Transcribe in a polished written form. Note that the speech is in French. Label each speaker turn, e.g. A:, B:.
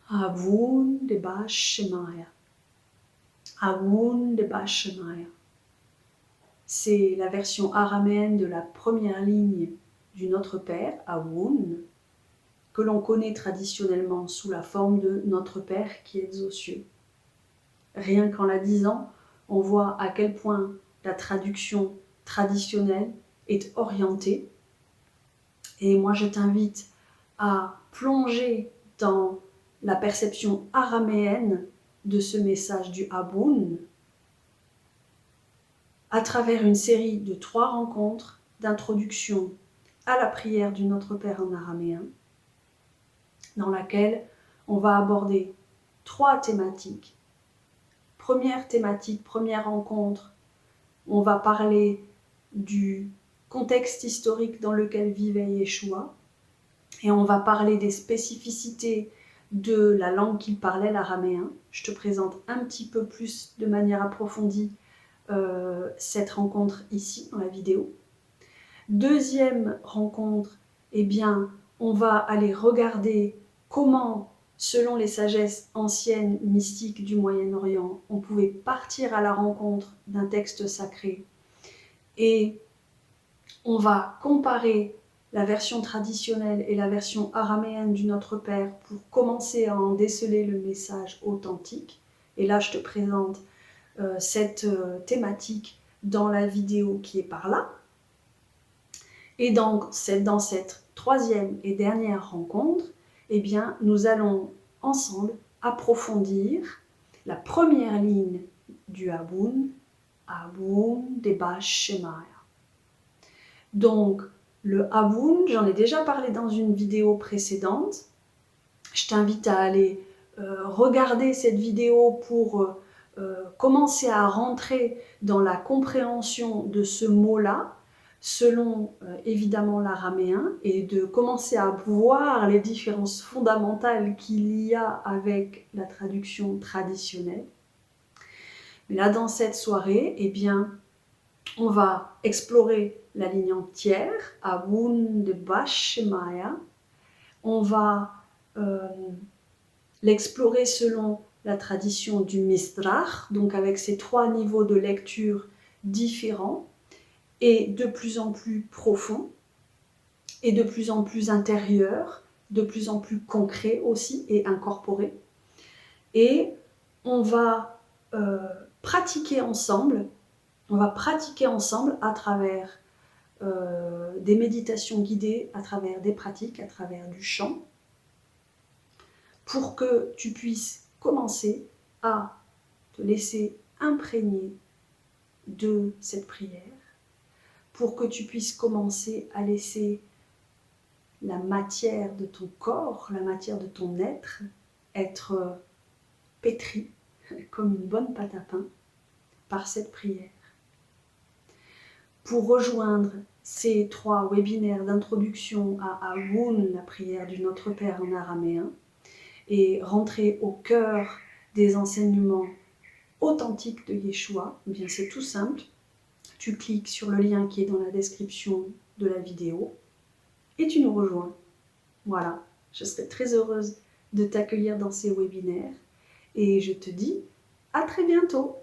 A: Avun Deba Shemaya. Avun Deba Shemaya. C'est la version araméenne de la première ligne du Notre Père, Avun, que l'on connaît traditionnellement sous la forme de Notre Père qui est aux cieux. Rien qu'en la disant, on voit à quel point la traduction traditionnelle est orientée. Et moi, je t'invite à plonger dans la perception araméenne de ce message du Abun à travers une série de 3 rencontres d'introduction à la prière du Notre Père en araméen, dans laquelle on va aborder 3 thématiques. Première thématique, première rencontre, on va parler du contexte historique dans lequel vivait Yeshua et on va parler des spécificités de la langue qu'il parlait, l'araméen. Je te présente un petit peu plus de manière approfondie cette rencontre ici dans la vidéo. Deuxième rencontre, eh bien, on va aller regarder comment, selon les sagesses anciennes mystiques du Moyen-Orient, on pouvait partir à la rencontre d'un texte sacré et on va comparer la version traditionnelle et la version araméenne du Notre Père pour commencer à en déceler le message authentique. Et là, je te présente cette thématique dans la vidéo qui est par là. Et dans cette troisième et dernière rencontre, eh bien, nous allons ensemble approfondir la première ligne du Abun, Abun Deba Shemaya. Donc, le Abun, j'en ai déjà parlé dans une vidéo précédente. Je t'invite à aller regarder cette vidéo pour commencer à rentrer dans la compréhension de ce mot-là, selon évidemment l'araméen, et de commencer à voir les différences fondamentales qu'il y a avec la traduction traditionnelle. Mais là, dans cette soirée, eh bien, on va explorer la ligne entière, Abun Deba Shemaya. On va l'explorer selon la tradition du Mizrach, donc avec ces 3 niveaux de lecture différents et de plus en plus profonds et de plus en plus intérieurs, de plus en plus concrets aussi et incorporés. Et on va pratiquer ensemble à travers des méditations guidées, à travers des pratiques, à travers du chant, pour que tu puisses commencer à te laisser imprégner de cette prière, pour que tu puisses commencer à laisser la matière de ton corps, la matière de ton être pétrie comme une bonne pâte à pain par cette prière. Pour rejoindre ces 3 webinaires d'introduction à Abun, la prière du Notre Père en araméen, et rentrer au cœur des enseignements authentiques de Yeshua, eh bien c'est tout simple. Tu cliques sur le lien qui est dans la description de la vidéo et tu nous rejoins. Voilà, je serai très heureuse de t'accueillir dans ces webinaires et je te dis à très bientôt.